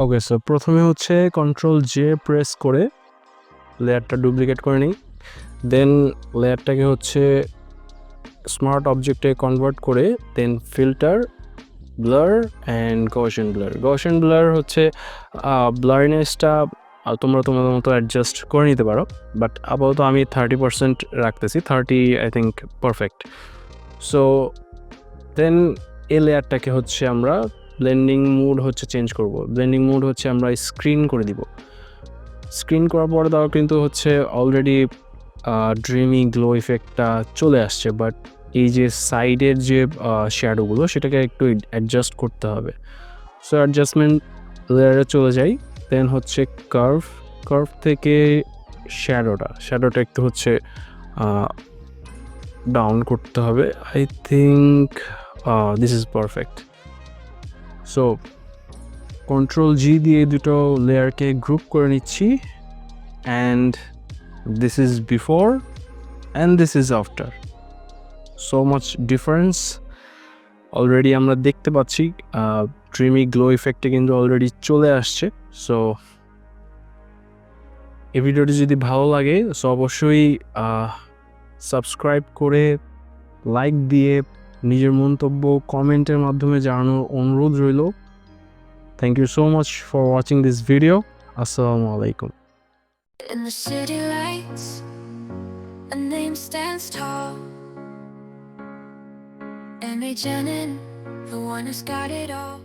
ওকে, so প্রথমে হচ্ছে control J press করে লেয়ারটা ডুপ্লিকেট করে নিই। দেন লেয়ারটাকে হচ্ছে স্মার্ট অবজেক্টে কনভার্ট করে দেন filter, blur and Gaussian blur হচ্ছে ব্লারনেসটা তোমরা তোমাদের মতো অ্যাডজাস্ট করে নিতে পারো, বাট আপাতত আমি 30% রাখতেছি। 30 I think perfect. So then এই লেয়ারটাকে হচ্ছে আমরা ব্লেন্ডিং মুড হচ্ছে চেঞ্জ করব। ব্লেন্ডিং মুড হচ্ছে আমরা স্ক্রিন করে দিব। স্ক্রিন করার পরে তাও কিন্তু হচ্ছে অলরেডি ড্রিমি গ্লো ইফেক্টটা চলে আসছে, বাট এই যে সাইডের যে শ্যাডোগুলো সেটাকে একটু অ্যাডজাস্ট করতে হবে। সো অ্যাডজাস্টমেন্ট লেয়ারে চলে যাই। দেন হচ্ছে কার্ভ থেকে শ্যাডোটা একটু হচ্ছে ডাউন করতে হবে। I think this is perfect. So control জি দিয়ে দুটো লেয়ারকে গ্রুপ করে নিচ্ছি, and this is before and this is after. So much difference already আমরা দেখতে পাচ্ছি। ড্রিমি গ্লো ইফেক্টে কিন্তু অলরেডি চলে আসছে। সো এই ভিডিওটি যদি ভালো লাগে সো অবশ্যই সাবস্ক্রাইব করে লাইক দিয়ে নিজের মন্তব্য কমেন্টের মাধ্যমে জানানোর অনুরোধ রইল। Thank you so much for watching this video. আসসালামু আলাইকুম। In the city lights, a name stands tall. MH ANAN, the one who's got it all.